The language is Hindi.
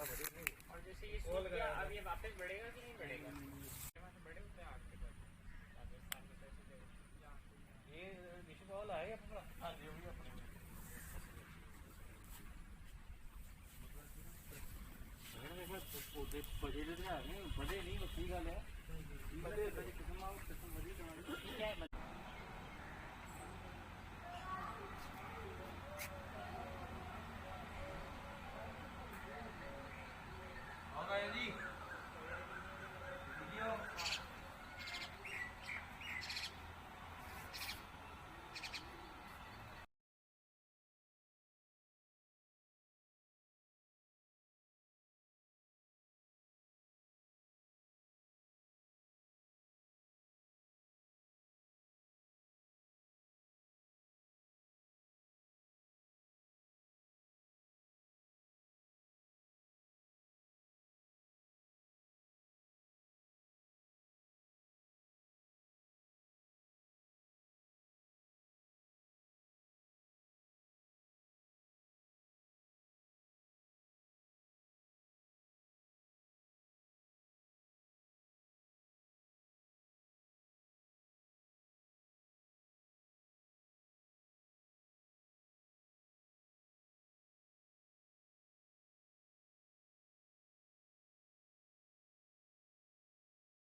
और जैसे ये सूख गया, अब ये वापस बढ़ेगा कि नहीं बढ़ेगा? बड़े होते हैं आपके पास राजस्थान में कैसे जगह ये विश्व बॉल आए अपना। हाँ जी, भी अपने पौधे बड़े आ गए, बड़े नहीं, बच्ची गल है।